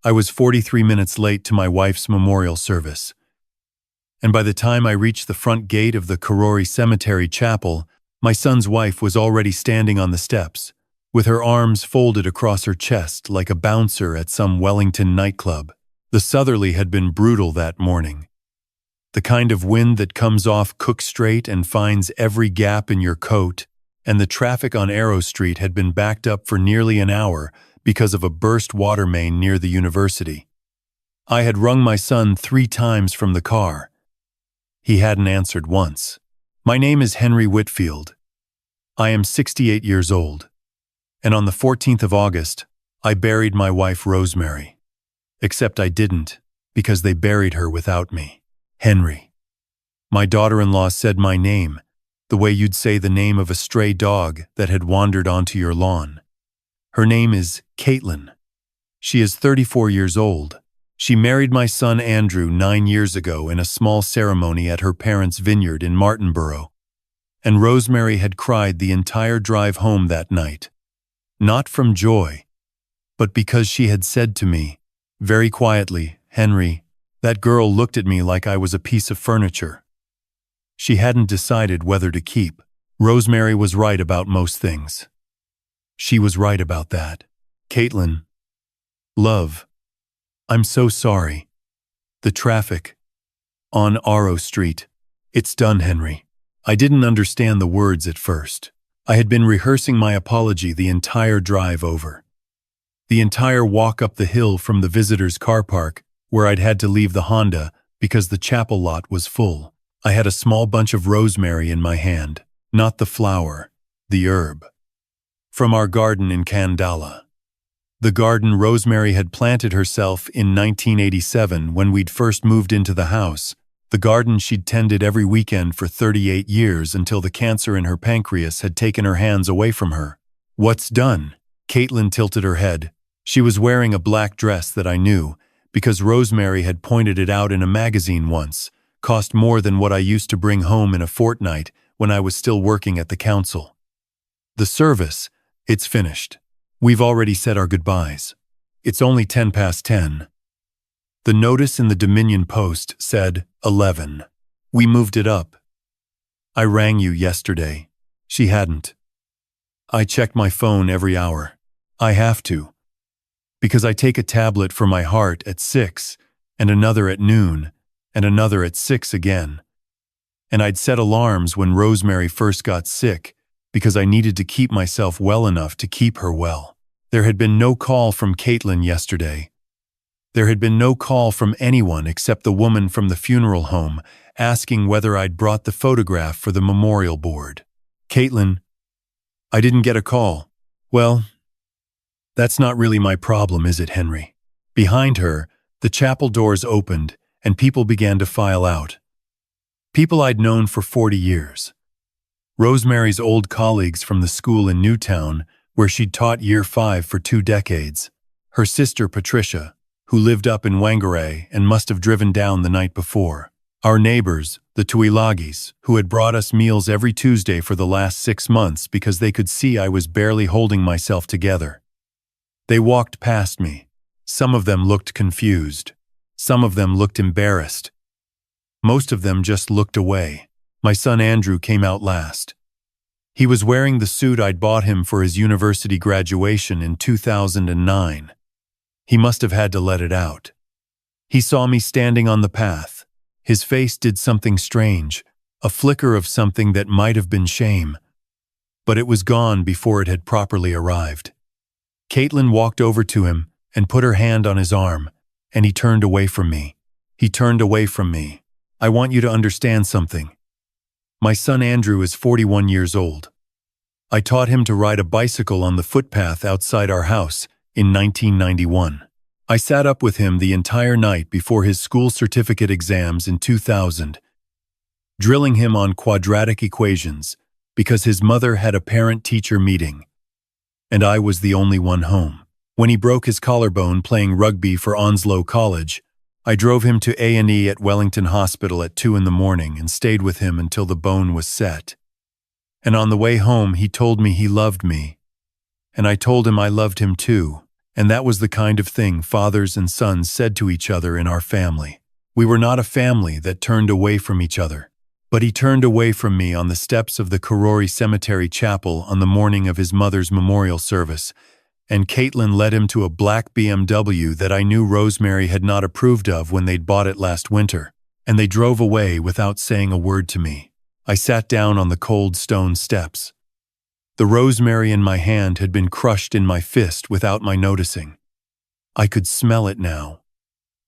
I was 43 minutes late to my wife's memorial service. And by the time I reached the front gate of the Karori Cemetery Chapel, my son's wife was already standing on the steps, with her arms folded across her chest like a bouncer at some Wellington nightclub. The southerly had been brutal that morning. The kind of wind that comes off Cook Strait and finds every gap in your coat, and the traffic on Arrow Street had been backed up for nearly an hour because of a burst water main near the university. I had rung my son 3 times from the car. He hadn't answered once. My name is Henry Whitfield. I am 68 years old. And on the 14th of August, I buried my wife Rosemary. Except I didn't, because they buried her without me. Henry. My daughter-in-law said my name, the way you'd say the name of a stray dog that had wandered onto your lawn. Her name is Caitlin. She is 34 years old. She married my son Andrew 9 years ago in a small ceremony at her parents' vineyard in Martinborough. And Rosemary had cried the entire drive home that night. Not from joy, but because she had said to me, very quietly, "Henry, that girl looked at me like I was a piece of furniture." She hadn't decided whether to keep. Rosemary was right about most things. She was right about that. Caitlin. Love. I'm so sorry. The traffic. On Arrow Street. It's done, Henry. I didn't understand the words at first. I had been rehearsing my apology the entire drive over. The entire walk up the hill from the visitors' car park, where I'd had to leave the Honda because the chapel lot was full. I had a small bunch of rosemary in my hand, not the flower, the herb. From our garden in Kandala. The garden Rosemary had planted herself in 1987 when we'd first moved into the house, the garden she'd tended every weekend for 38 years until the cancer in her pancreas had taken her hands away from her. What's done? Caitlin tilted her head. She was wearing a black dress that I knew, because Rosemary had pointed it out in a magazine once, cost more than what I used to bring home in a fortnight when I was still working at the council. The service, it's finished. We've already said our goodbyes. It's only 10:10. The notice in the Dominion Post said 11. We moved it up. I rang you yesterday. She hadn't. I checked my phone every hour. I have to. Because I take a tablet for my heart at 6, and another at noon, and another at 6 again. And I'd set alarms when Rosemary first got sick, because I needed to keep myself well enough to keep her well. There had been no call from Caitlin yesterday. There had been no call from anyone except the woman from the funeral home asking whether I'd brought the photograph for the memorial board. Caitlin, I didn't get a call. Well, that's not really my problem, is it, Henry? Behind her, the chapel doors opened and people began to file out. People I'd known for 40 years. Rosemary's old colleagues from the school in Newtown, where she'd taught Year 5 for 2 decades. Her sister Patricia, who lived up in Whangarei and must have driven down the night before. Our neighbors, the Tuilagis, who had brought us meals every Tuesday for the last 6 months because they could see I was barely holding myself together. They walked past me. Some of them looked confused. Some of them looked embarrassed. Most of them just looked away. My son Andrew came out last. He was wearing the suit I'd bought him for his university graduation in 2009. He must have had to let it out. He saw me standing on the path. His face did something strange, a flicker of something that might have been shame. But it was gone before it had properly arrived. Caitlin walked over to him and put her hand on his arm, and he turned away from me. He turned away from me. I want you to understand something. My son Andrew is 41 years old. I taught him to ride a bicycle on the footpath outside our house in 1991. I sat up with him the entire night before his school certificate exams in 2000, drilling him on quadratic equations because his mother had a parent-teacher meeting, and I was the only one home. When he broke his collarbone playing rugby for Onslow College, I drove him to A&E at Wellington Hospital at 2 in the morning and stayed with him until the bone was set. And on the way home, he told me he loved me. And I told him I loved him too, And that was the kind of thing fathers and sons said to each other in our family. We were not a family that turned away from each other. But he turned away from me on the steps of the Karori Cemetery Chapel on the morning of his mother's memorial service, and Caitlin led him to a black BMW that I knew Rosemary had not approved of when they'd bought it last winter, and they drove away without saying a word to me. I sat down on the cold stone steps. The rosemary in my hand had been crushed in my fist without my noticing. I could smell it now.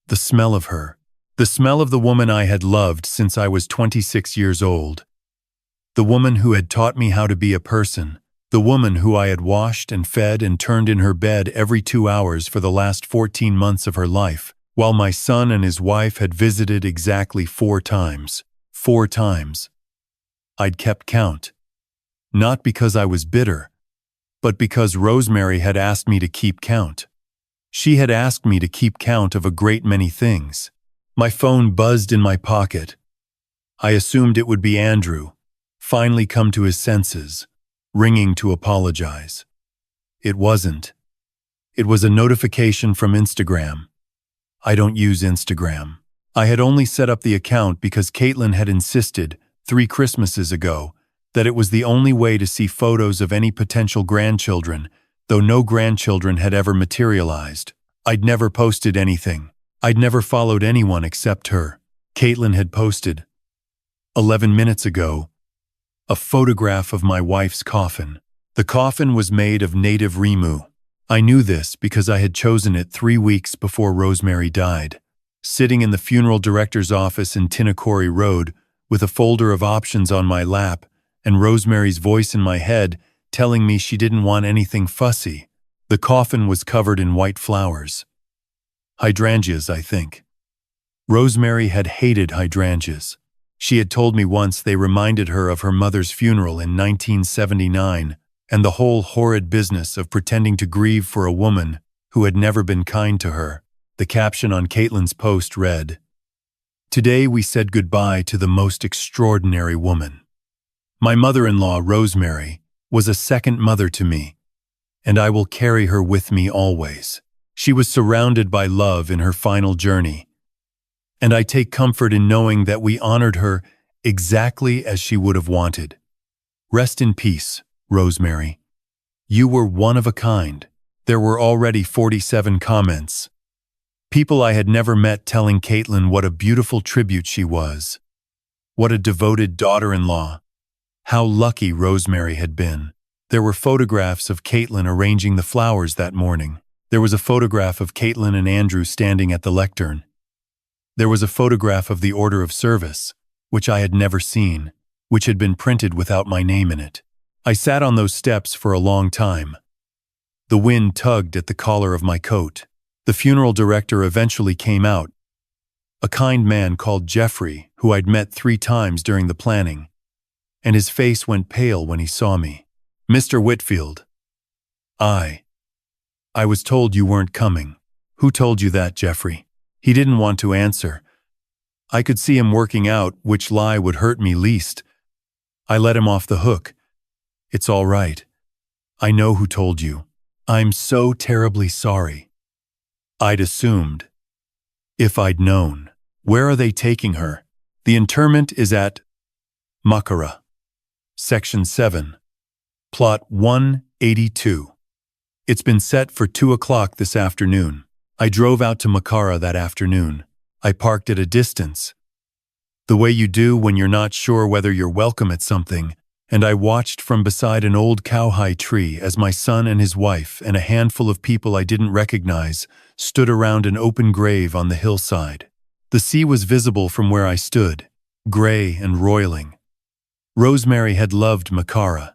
The smell of her. The smell of the woman I had loved since I was 26 years old. The woman who had taught me how to be a person. The woman who I had washed and fed and turned in her bed every 2 hours for the last 14 months of her life, while my son and his wife had visited exactly 4 times. 4 times. I'd kept count. Not because I was bitter, but because Rosemary had asked me to keep count. She had asked me to keep count of a great many things. My phone buzzed in my pocket. I assumed it would be Andrew, finally come to his senses, ringing to apologize. It wasn't. It was a notification from Instagram. I don't use Instagram. I had only set up the account because Caitlin had insisted, 3 Christmases ago, that it was the only way to see photos of any potential grandchildren, though no grandchildren had ever materialized. I'd never posted anything. I'd never followed anyone except her. Caitlin had posted, 11 minutes ago, a photograph of my wife's coffin. The coffin was made of native rimu. I knew this because I had chosen it 3 weeks before Rosemary died. Sitting in the funeral director's office in Tinakori Road, with a folder of options on my lap, and Rosemary's voice in my head telling me she didn't want anything fussy. The coffin was covered in white flowers. Hydrangeas, I think. Rosemary had hated hydrangeas. She had told me once they reminded her of her mother's funeral in 1979 and the whole horrid business of pretending to grieve for a woman who had never been kind to her. The caption on Caitlin's post read, "Today we said goodbye to the most extraordinary woman. My mother-in-law, Rosemary, was a second mother to me, and I will carry her with me always. She was surrounded by love in her final journey, and I take comfort in knowing that we honored her exactly as she would have wanted. Rest in peace, Rosemary. You were one of a kind." There were already 47 comments. People I had never met telling Caitlin what a beautiful tribute she was. What a devoted daughter-in-law. How lucky Rosemary had been. There were photographs of Caitlin arranging the flowers that morning. There was a photograph of Caitlin and Andrew standing at the lectern. There was a photograph of the order of service, which I had never seen, which had been printed without my name in it. I sat on those steps for a long time. The wind tugged at the collar of my coat. The funeral director eventually came out, a kind man called Jeffrey, who I'd met 3 times during the planning, and his face went pale when he saw me. "Mr. Whitfield." I was told you weren't coming." "Who told you that, Jeffrey?" He didn't want to answer. I could see him working out which lie would hurt me least. I let him off the hook. "It's all right. I know who told you. I'm so terribly sorry. I'd assumed. If I'd known." "Where are they taking her?" "The interment is at Makara. Section 7. Plot 182. It's been set for 2 o'clock this afternoon. I drove out to Makara that afternoon. I parked at a distance, the way you do when you're not sure whether you're welcome at something, and I watched from beside an old cowhide tree as my son and his wife and a handful of people I didn't recognize stood around an open grave on the hillside. The sea was visible from where I stood, gray and roiling. Rosemary had loved Makara.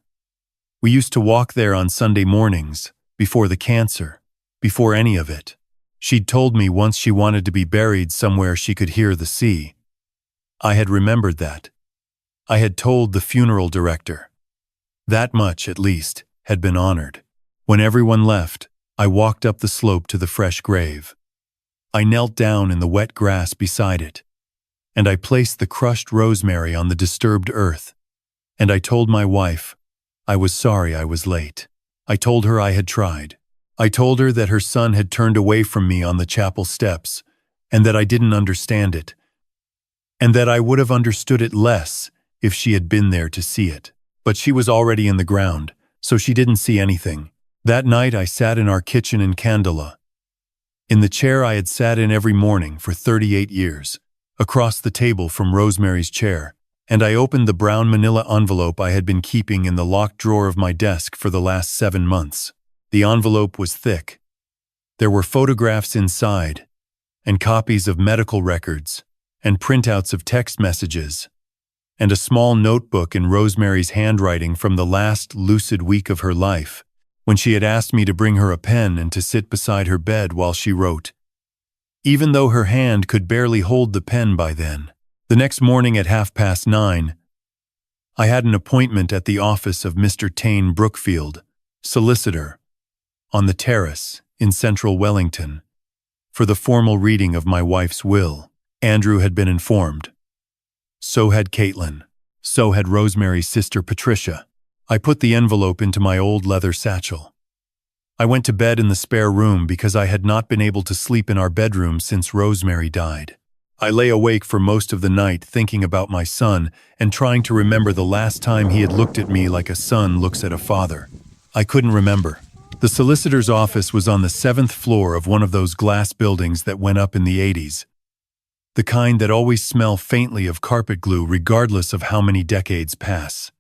We used to walk there on Sunday mornings, before the cancer, before any of it. She'd told me once she wanted to be buried somewhere she could hear the sea. I had remembered that. I had told the funeral director. That much, at least, had been honored. When everyone left, I walked up the slope to the fresh grave. I knelt down in the wet grass beside it, and I placed the crushed rosemary on the disturbed earth, and I told my wife I was sorry I was late. I told her I had tried. I told her that her son had turned away from me on the chapel steps, and that I didn't understand it, and that I would have understood it less if she had been there to see it. But she was already in the ground, so she didn't see anything. That night I sat in our kitchen in Candela, in the chair I had sat in every morning for 38 years, across the table from Rosemary's chair, and I opened the brown manila envelope I had been keeping in the locked drawer of my desk for the last 7 months. The envelope was thick. There were photographs inside, and copies of medical records, and printouts of text messages, and a small notebook in Rosemary's handwriting from the last lucid week of her life, when she had asked me to bring her a pen and to sit beside her bed while she wrote, even though her hand could barely hold the pen by then. The next morning at 9:30, I had an appointment at the office of Mr. Taine Brookfield, solicitor, on the terrace in central Wellington, for the formal reading of my wife's will. Andrew had been informed. So had Caitlin. So had Rosemary's sister Patricia. I put the envelope into my old leather satchel. I went to bed in the spare room because I had not been able to sleep in our bedroom since Rosemary died. I lay awake for most of the night thinking about my son and trying to remember the last time he had looked at me like a son looks at a father. I couldn't remember. The solicitor's office was on the 7th floor of one of those glass buildings that went up in the 80s. The kind that always smell faintly of carpet glue regardless of how many decades pass.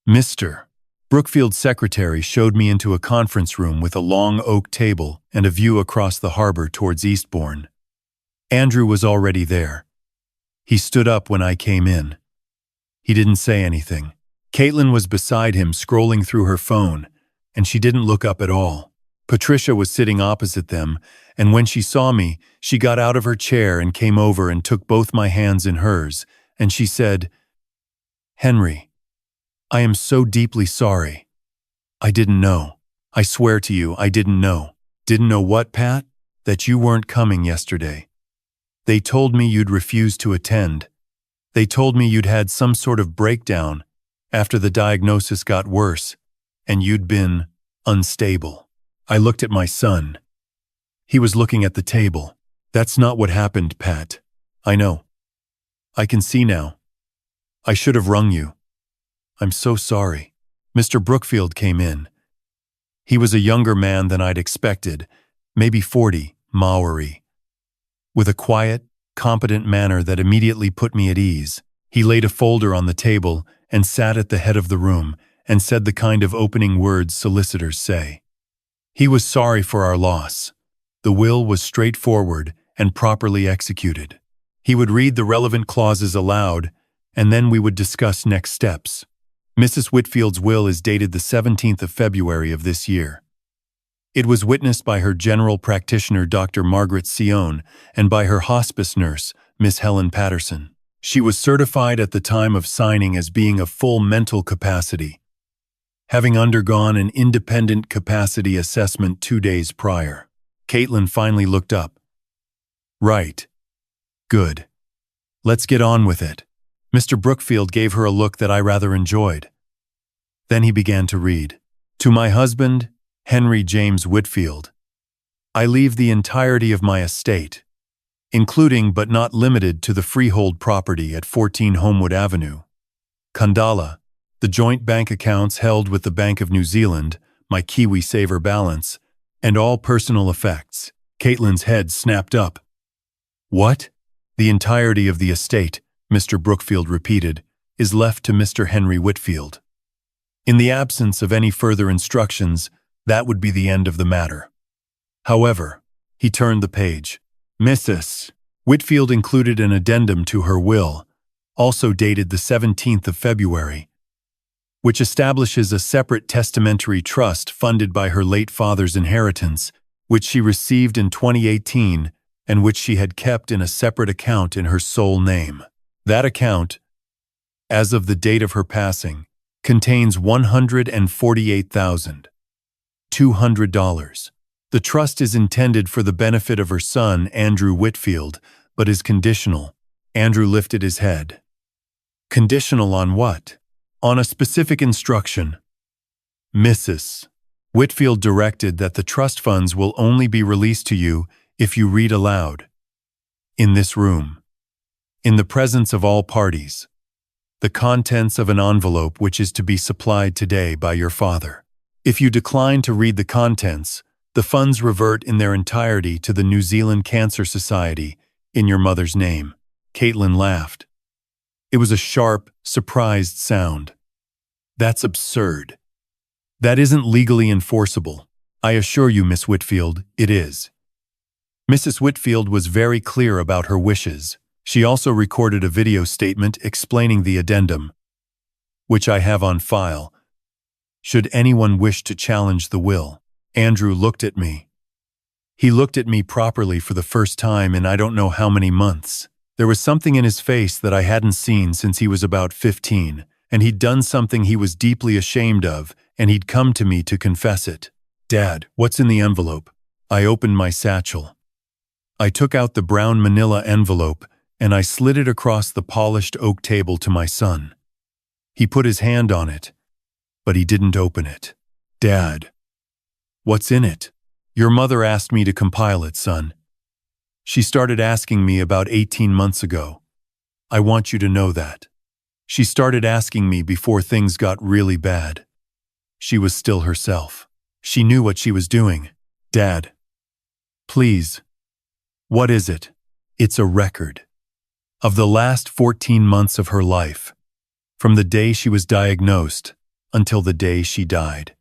Mr. Brookfield's secretary showed me into a conference room with a long oak table and a view across the harbour towards Eastbourne. Andrew was already there. He stood up when I came in. He didn't say anything. Caitlin was beside him scrolling through her phone, and she didn't look up at all. Patricia was sitting opposite them, and when she saw me, she got out of her chair and came over and took both my hands in hers, and she said, "Henry, I am so deeply sorry. I didn't know. I swear to you, I didn't know." "Didn't know what, Pat?" "That you weren't coming yesterday. They told me you'd refused to attend. They told me you'd had some sort of breakdown after the diagnosis got worse, and you'd been unstable." I looked at my son. He was looking at the table. "That's not what happened, Pat." "I know. I can see now. I should have rung you. I'm so sorry." Mr. Brookfield came in. He was a younger man than I'd expected, maybe 40, Maori, with a quiet, competent manner that immediately put me at ease. He laid a folder on the table and sat at the head of the room and said the kind of opening words solicitors say. He was sorry for our loss. The will was straightforward and properly executed. He would read the relevant clauses aloud, and then we would discuss next steps. Mrs. Whitfield's will is dated the 17th of February of this year. It was witnessed by her general practitioner, Dr. Margaret Sion, and by her hospice nurse, Miss Helen Patterson. She was certified at the time of signing as being of full mental capacity, having undergone an independent capacity assessment 2 days prior. Caitlin finally looked up. "Right. Good. Let's get on with it." Mr. Brookfield gave her a look that I rather enjoyed. Then he began to read. "To my husband, Henry James Whitfield, I leave the entirety of my estate, including but not limited to the freehold property at 14 Homewood Avenue, Kandala, the joint bank accounts held with the Bank of New Zealand, my Kiwi Saver balance, and all personal effects." Caitlin's head snapped up. "What?" "The entirety of the estate," Mr. Brookfield repeated, "is left to Mr. Henry Whitfield. In the absence of any further instructions, that would be the end of the matter. However," he turned the page, "Mrs. Whitfield included an addendum to her will, also dated the 17th of February, which establishes a separate testamentary trust funded by her late father's inheritance, which she received in 2018 and which she had kept in a separate account in her sole name. That account, as of the date of her passing, contains $148,200. The trust is intended for the benefit of her son, Andrew Whitfield, but is conditional." Andrew lifted his head. "Conditional on what?" "On a specific instruction. Mrs. Whitfield directed that the trust funds will only be released to you if you read aloud. In this room, in the presence of all parties, the contents of an envelope which is to be supplied today by your father. If you decline to read the contents, the funds revert in their entirety to the New Zealand Cancer Society in your mother's name. Caitlin laughed. It was a sharp, surprised sound. That's absurd. That isn't legally enforceable. I assure you, Miss Whitfield, it is. Mrs. Whitfield was very clear about her wishes. She also recorded a video statement explaining the addendum, which I have on file, should anyone wish to challenge the will. Andrew looked at me. He looked at me properly for the first time in I don't know how many months. There was something in his face that I hadn't seen since he was about 15, and he'd done something he was deeply ashamed of, and he'd come to me to confess it. Dad, what's in the envelope? I opened my satchel. I took out the brown manila envelope, and I slid it across the polished oak table to my son. He put his hand on it, but he didn't open it. Dad, what's in it? Your mother asked me to compile it, son. She started asking me about 18 months ago. I want you to know that. She started asking me before things got really bad. She was still herself. She knew what she was doing. Dad, please. What is it? It's a record of the last 14 months of her life, from the day she was diagnosed until the day she died.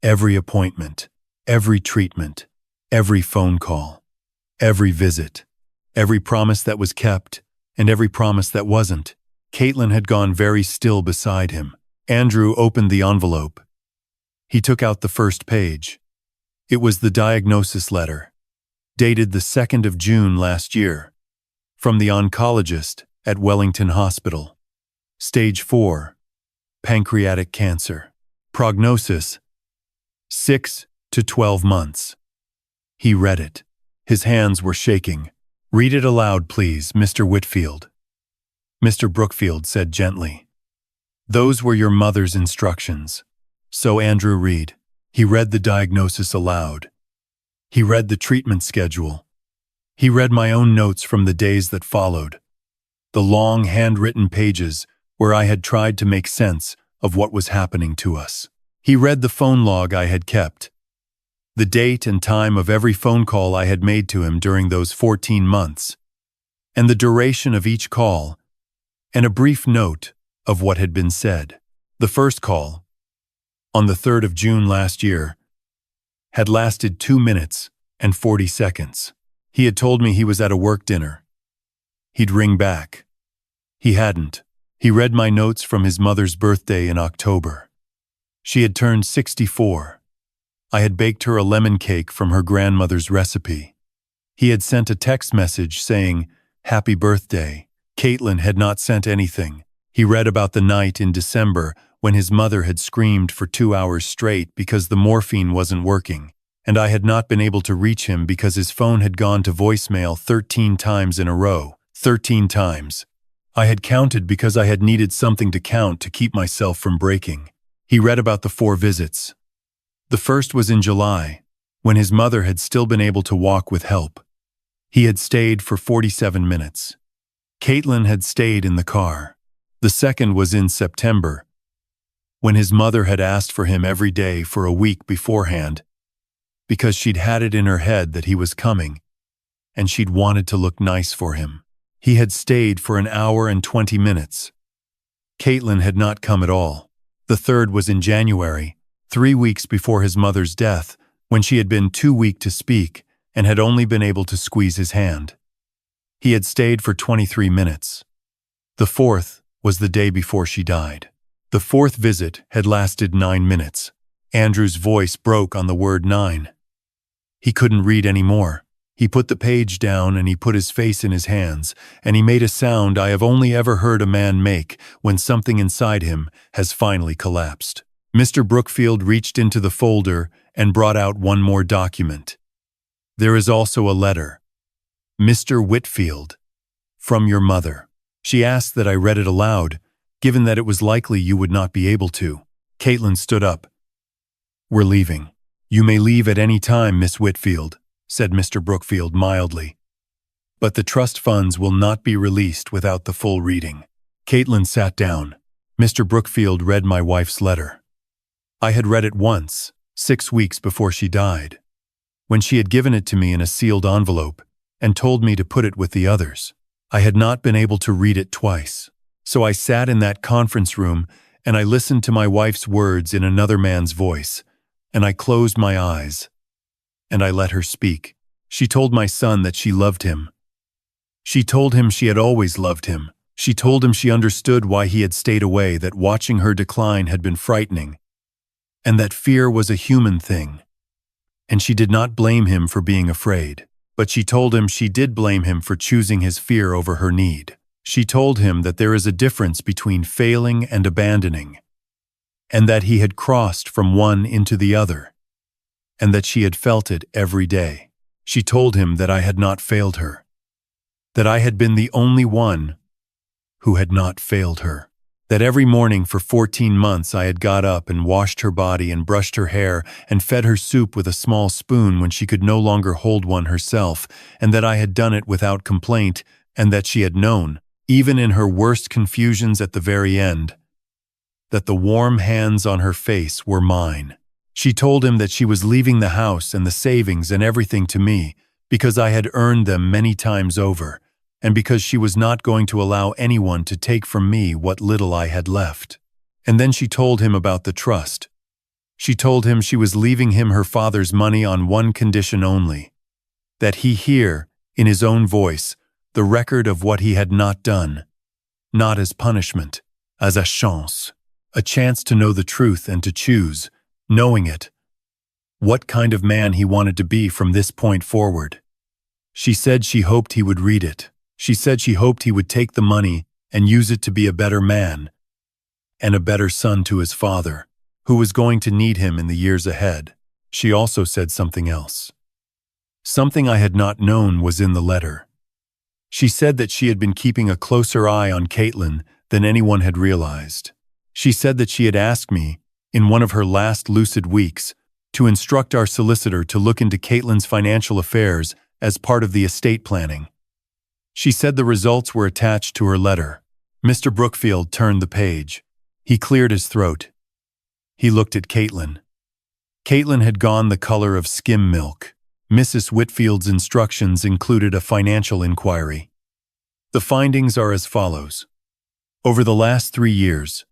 Every appointment, every treatment, every phone call, every visit, every promise that was kept, and every promise that wasn't. Caitlin had gone very still beside him. Andrew opened the envelope. He took out the first page. It was the diagnosis letter, dated the 2nd of June last year, from the oncologist at Wellington Hospital. Stage 4, pancreatic cancer. Prognosis, 6 to 12 months. He read it. His hands were shaking. Read it aloud, please, Mr. Whitfield. Mr. Brookfield said gently. Those were your mother's instructions. So Andrew read. He read the diagnosis aloud. He read the treatment schedule. He read my own notes from the days that followed, the long handwritten pages where I had tried to make sense of what was happening to us. He read the phone log I had kept, the date and time of every phone call I had made to him during those 14 months, and the duration of each call, and a brief note of what had been said. The first call, on the 3rd of June last year, had lasted 2 minutes and 40 seconds. He had told me he was at a work dinner. He'd ring back. He hadn't. He read my notes from his mother's birthday in October. She had turned 64. I had baked her a lemon cake from her grandmother's recipe. He had sent a text message saying, "Happy birthday." Caitlin had not sent anything. He read about the night in December when his mother had screamed for 2 hours straight because the morphine wasn't working, and I had not been able to reach him because his phone had gone to voicemail 13 times in a row. 13 times. I had counted because I had needed something to count to keep myself from breaking. He read about the 4 visits. The first was in July, when his mother had still been able to walk with help. He had stayed for 47 minutes. Caitlin had stayed in the car. The second was in September, when his mother had asked for him every day for a week beforehand, because she'd had it in her head that he was coming, and she'd wanted to look nice for him. He had stayed for an hour and 20 minutes. Caitlin had not come at all. The third was in January, 3 weeks before his mother's death, when she had been too weak to speak and had only been able to squeeze his hand. He had stayed for 23 minutes. The fourth was the day before she died. The fourth visit had lasted 9 minutes. Andrew's voice broke on the word 9. He couldn't read any more. He put the page down and he put his face in his hands, and he made a sound I have only ever heard a man make when something inside him has finally collapsed. Mr. Brookfield reached into the folder and brought out one more document. There is also a letter. Mr. Whitfield, from your mother. She asked that I read it aloud, given that it was likely you would not be able to. Caitlin stood up. We're leaving. "You may leave at any time, Miss Whitfield," said Mr. Brookfield mildly. "But the trust funds will not be released without the full reading." Caitlin sat down. Mr. Brookfield read my wife's letter. I had read it once, 6 weeks before she died, when she had given it to me in a sealed envelope and told me to put it with the others. I had not been able to read it twice, so I sat in that conference room and I listened to my wife's words in another man's voice, and I closed my eyes, and I let her speak. She told my son that she loved him. She told him she had always loved him. She told him she understood why he had stayed away, that watching her decline had been frightening, and that fear was a human thing. And she did not blame him for being afraid, but she told him she did blame him for choosing his fear over her need. She told him that there is a difference between failing and abandoning, and that he had crossed from one into the other, and that she had felt it every day. She told him that I had not failed her, that I had been the only one who had not failed her, that every morning for 14 months I had got up and washed her body and brushed her hair and fed her soup with a small spoon when she could no longer hold one herself, and that I had done it without complaint, and that she had known, even in her worst confusions at the very end, that the warm hands on her face were mine. She told him that she was leaving the house and the savings and everything to me because I had earned them many times over, and because she was not going to allow anyone to take from me what little I had left. And then she told him about the trust. She told him she was leaving him her father's money on one condition only, that he hear, in his own voice, the record of what he had not done, not as punishment, as a chance to know the truth and to choose, knowing it, what kind of man he wanted to be from this point forward. She said she hoped he would read it. She said she hoped he would take the money and use it to be a better man and a better son to his father, who was going to need him in the years ahead. She also said something else. Something I had not known was in the letter. She said that she had been keeping a closer eye on Caitlin than anyone had realized. She said that she had asked me, in one of her last lucid weeks, to instruct our solicitor to look into Caitlin's financial affairs as part of the estate planning. She said the results were attached to her letter. Mr. Brookfield turned the page. He cleared his throat. He looked at Caitlin. Caitlin had gone the color of skim milk. Mrs. Whitfield's instructions included a financial inquiry. The findings are as follows. Over the last 3 years,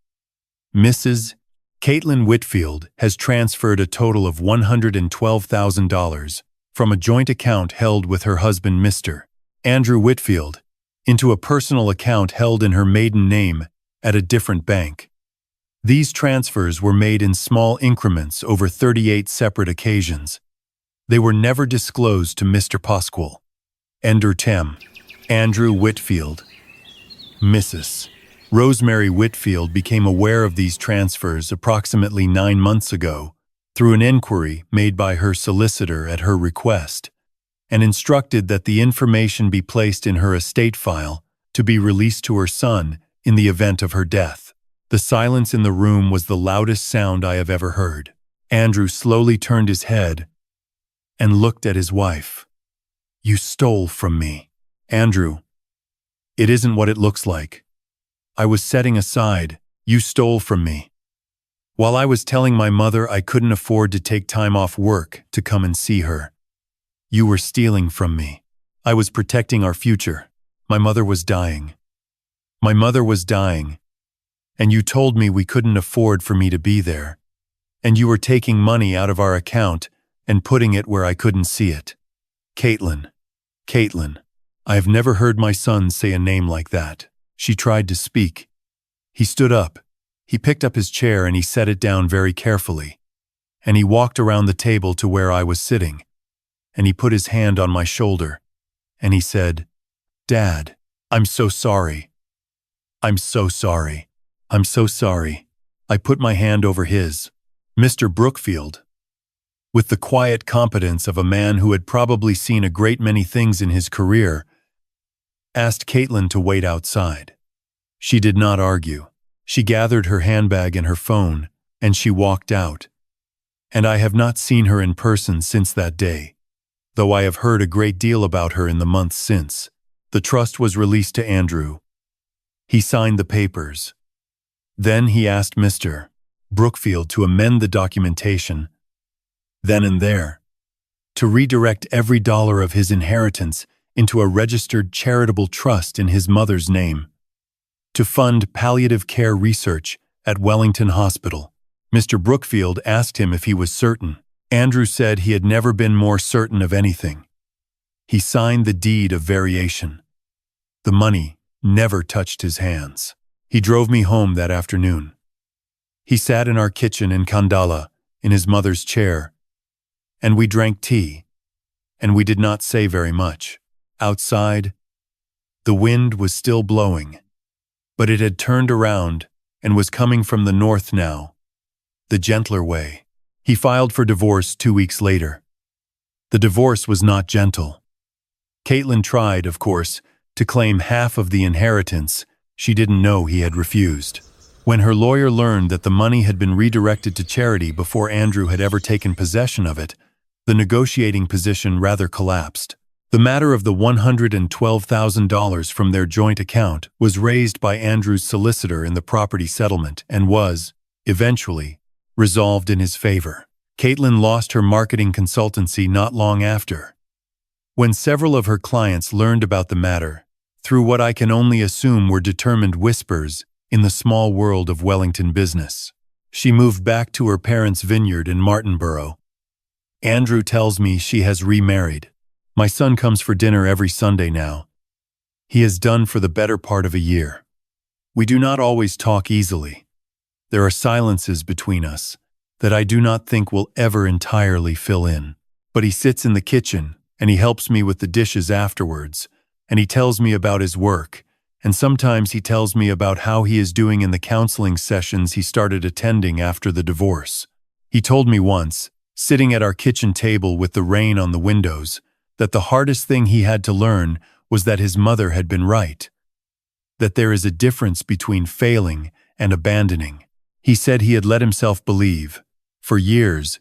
Mrs. Caitlin Whitfield has transferred a total of $112,000 from a joint account held with her husband, Mr. Andrew Whitfield, into a personal account held in her maiden name at a different bank. These transfers were made in small increments over 38 separate occasions. They were never disclosed to Mr. Pasquale. Ender Tem. Andrew Whitfield. Mrs. Rosemary Whitfield became aware of these transfers approximately 9 months ago through an inquiry made by her solicitor at her request, and instructed that the information be placed in her estate file to be released to her son in the event of her death. The silence in the room was the loudest sound I have ever heard. Andrew slowly turned his head and looked at his wife. "You stole from me." "Andrew, it isn't what it looks like. I was setting aside. You stole from me. While I was telling my mother I couldn't afford to take time off work to come and see her. You were stealing from me. I was protecting our future. My mother was dying. My mother was dying. And you told me we couldn't afford for me to be there. And you were taking money out of our account and putting it where I couldn't see it. Caitlin. I have never heard my son say a name like that." She tried to speak. He stood up. He picked up his chair and he set it down very carefully. And he walked around the table to where I was sitting. And he put his hand on my shoulder. And he said, "Dad, I'm so sorry. I'm so sorry. I'm so sorry." I put my hand over his. Mr. Brookfield, with the quiet competence of a man who had probably seen a great many things in his career, asked Caitlin to wait outside. She did not argue. She gathered her handbag and her phone, and she walked out. and I have not seen her in person since that day, though I have heard a great deal about her in the months since. The trust was released to Andrew. He signed the papers. Then he asked Mr. Brookfield to amend the documentation, then and there, to redirect every dollar of his inheritance into a registered charitable trust in his mother's name, to fund palliative care research at Wellington Hospital. Mr. Brookfield asked him if he was certain. Andrew said he had never been more certain of anything. He signed the deed of variation. The money never touched his hands. He drove me home that afternoon. He sat in our kitchen in Khandala, in his mother's chair, and we drank tea, and we did not say very much. Outside, the wind was still blowing, but it had turned around and was coming from the north now, the gentler way. He filed for divorce 2 weeks later. The divorce was not gentle. Caitlin tried, of course, to claim half of the inheritance. She didn't know he had refused. When her lawyer learned that the money had been redirected to charity before Andrew had ever taken possession of it, the negotiating position rather collapsed. The matter of the $112,000 from their joint account was raised by Andrew's solicitor in the property settlement and was, eventually, resolved in his favor. Caitlin lost her marketing consultancy not long after. When several of her clients learned about the matter, through what I can only assume were determined whispers in the small world of Wellington business, she moved back to her parents' vineyard in Martinborough. Andrew tells me she has remarried. My son comes for dinner every Sunday now. He has done for the better part of a year. We do not always talk easily. There are silences between us that I do not think will ever entirely fill in. But he sits in the kitchen, and he helps me with the dishes afterwards, and he tells me about his work, and sometimes he tells me about how he is doing in the counseling sessions he started attending after the divorce. He told me once, sitting at our kitchen table with the rain on the windows, that the hardest thing he had to learn was that his mother had been right, that there is a difference between failing and abandoning. He said he had let himself believe, for years,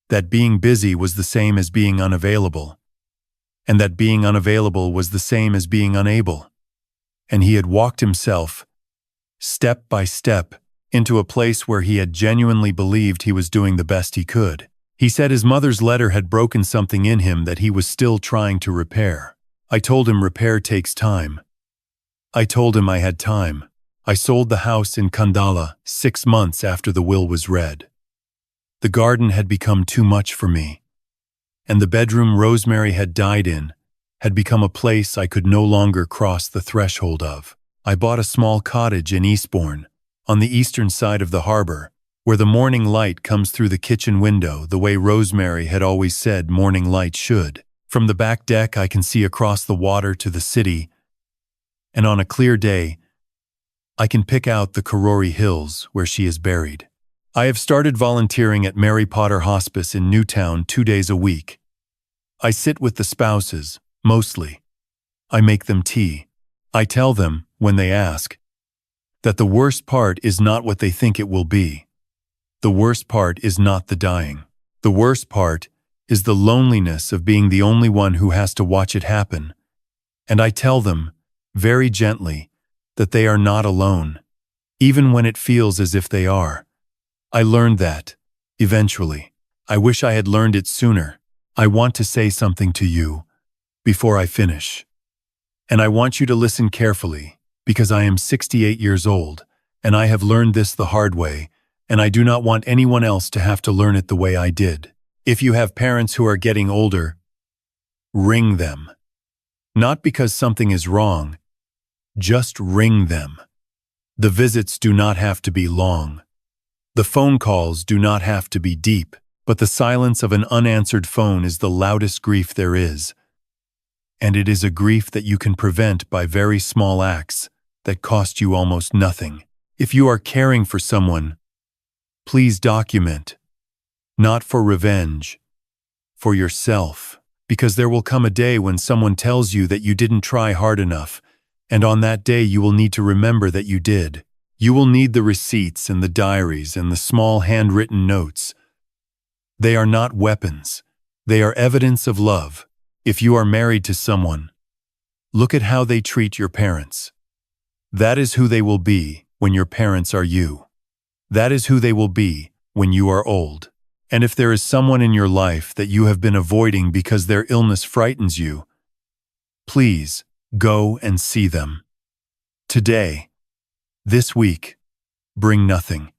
that being busy was the same as being unavailable, and that being unavailable was the same as being unable. And he had walked himself, step by step, into a place where he had genuinely believed he was doing the best he could. He said his mother's letter had broken something in him that he was still trying to repair. I told him repair takes time. I told him I had time. I sold the house in Khandala 6 months after the will was read. The garden had become too much for me, and the bedroom Rosemary had died in had become a place I could no longer cross the threshold of. I bought a small cottage in Eastbourne, on the eastern side of the harbour, where the morning light comes through the kitchen window the way Rosemary had always said morning light should. From the back deck I can see across the water to the city, and on a clear day, I can pick out the Karori Hills where she is buried. I have started volunteering at Mary Potter Hospice in Newtown 2 days a week. I sit with the spouses, mostly. I make them tea. I tell them, when they ask, that the worst part is not what they think it will be. The worst part is not the dying. The worst part is the loneliness of being the only one who has to watch it happen. And I tell them, very gently, that they are not alone, even when it feels as if they are. I learned that, eventually. I wish I had learned it sooner. I want to say something to you before I finish. And I want you to listen carefully, because I am 68 years old, and I have learned this the hard way, and I do not want anyone else to have to learn it the way I did. If you have parents who are getting older, ring them. Not because something is wrong, just ring them. The visits do not have to be long. The phone calls do not have to be deep, but the silence of an unanswered phone is the loudest grief there is. And it is a grief that you can prevent by very small acts that cost you almost nothing. If you are caring for someone, please document, not for revenge, for yourself, because there will come a day when someone tells you that you didn't try hard enough, and on that day you will need to remember that you did. You will need the receipts and the diaries and the small handwritten notes, They are not weapons. They are evidence of love. If you are married to someone, look at how they treat your parents. That is who they will be when your parents are you. That is who they will be when you are old. And if there is someone in your life that you have been avoiding because their illness frightens you, please go and see them. Today, this week, bring nothing.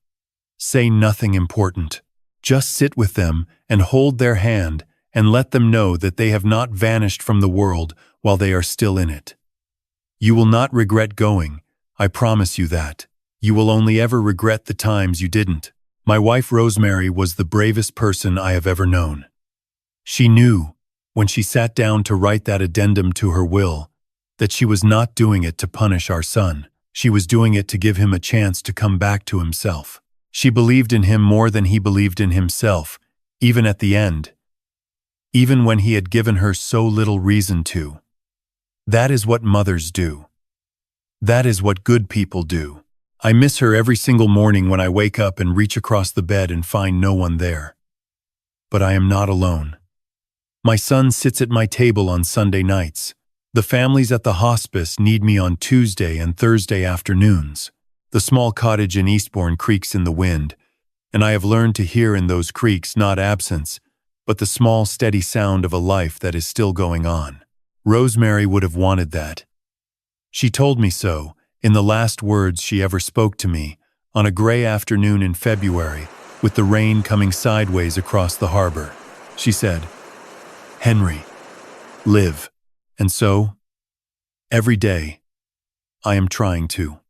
Say nothing important. Just sit with them and hold their hand and let them know that they have not vanished from the world while they are still in it. You will not regret going, I promise you that. You will only ever regret the times you didn't. My wife Rosemary was the bravest person I have ever known. She knew, when she sat down to write that addendum to her will, that she was not doing it to punish our son. She was doing it to give him a chance to come back to himself. She believed in him more than he believed in himself, even at the end, even when he had given her so little reason to. That is what mothers do. That is what good people do. I miss her every single morning when I wake up and reach across the bed and find no one there. But I am not alone. My son sits at my table on Sunday nights. The families at the hospice need me on Tuesday and Thursday afternoons. The small cottage in Eastbourne creaks in the wind, and I have learned to hear in those creaks not absence, but the small steady sound of a life that is still going on. Rosemary would have wanted that. She told me so, in the last words she ever spoke to me, on a gray afternoon in February, with the rain coming sideways across the harbour. She said, "Henry, live." And so, every day, I am trying to.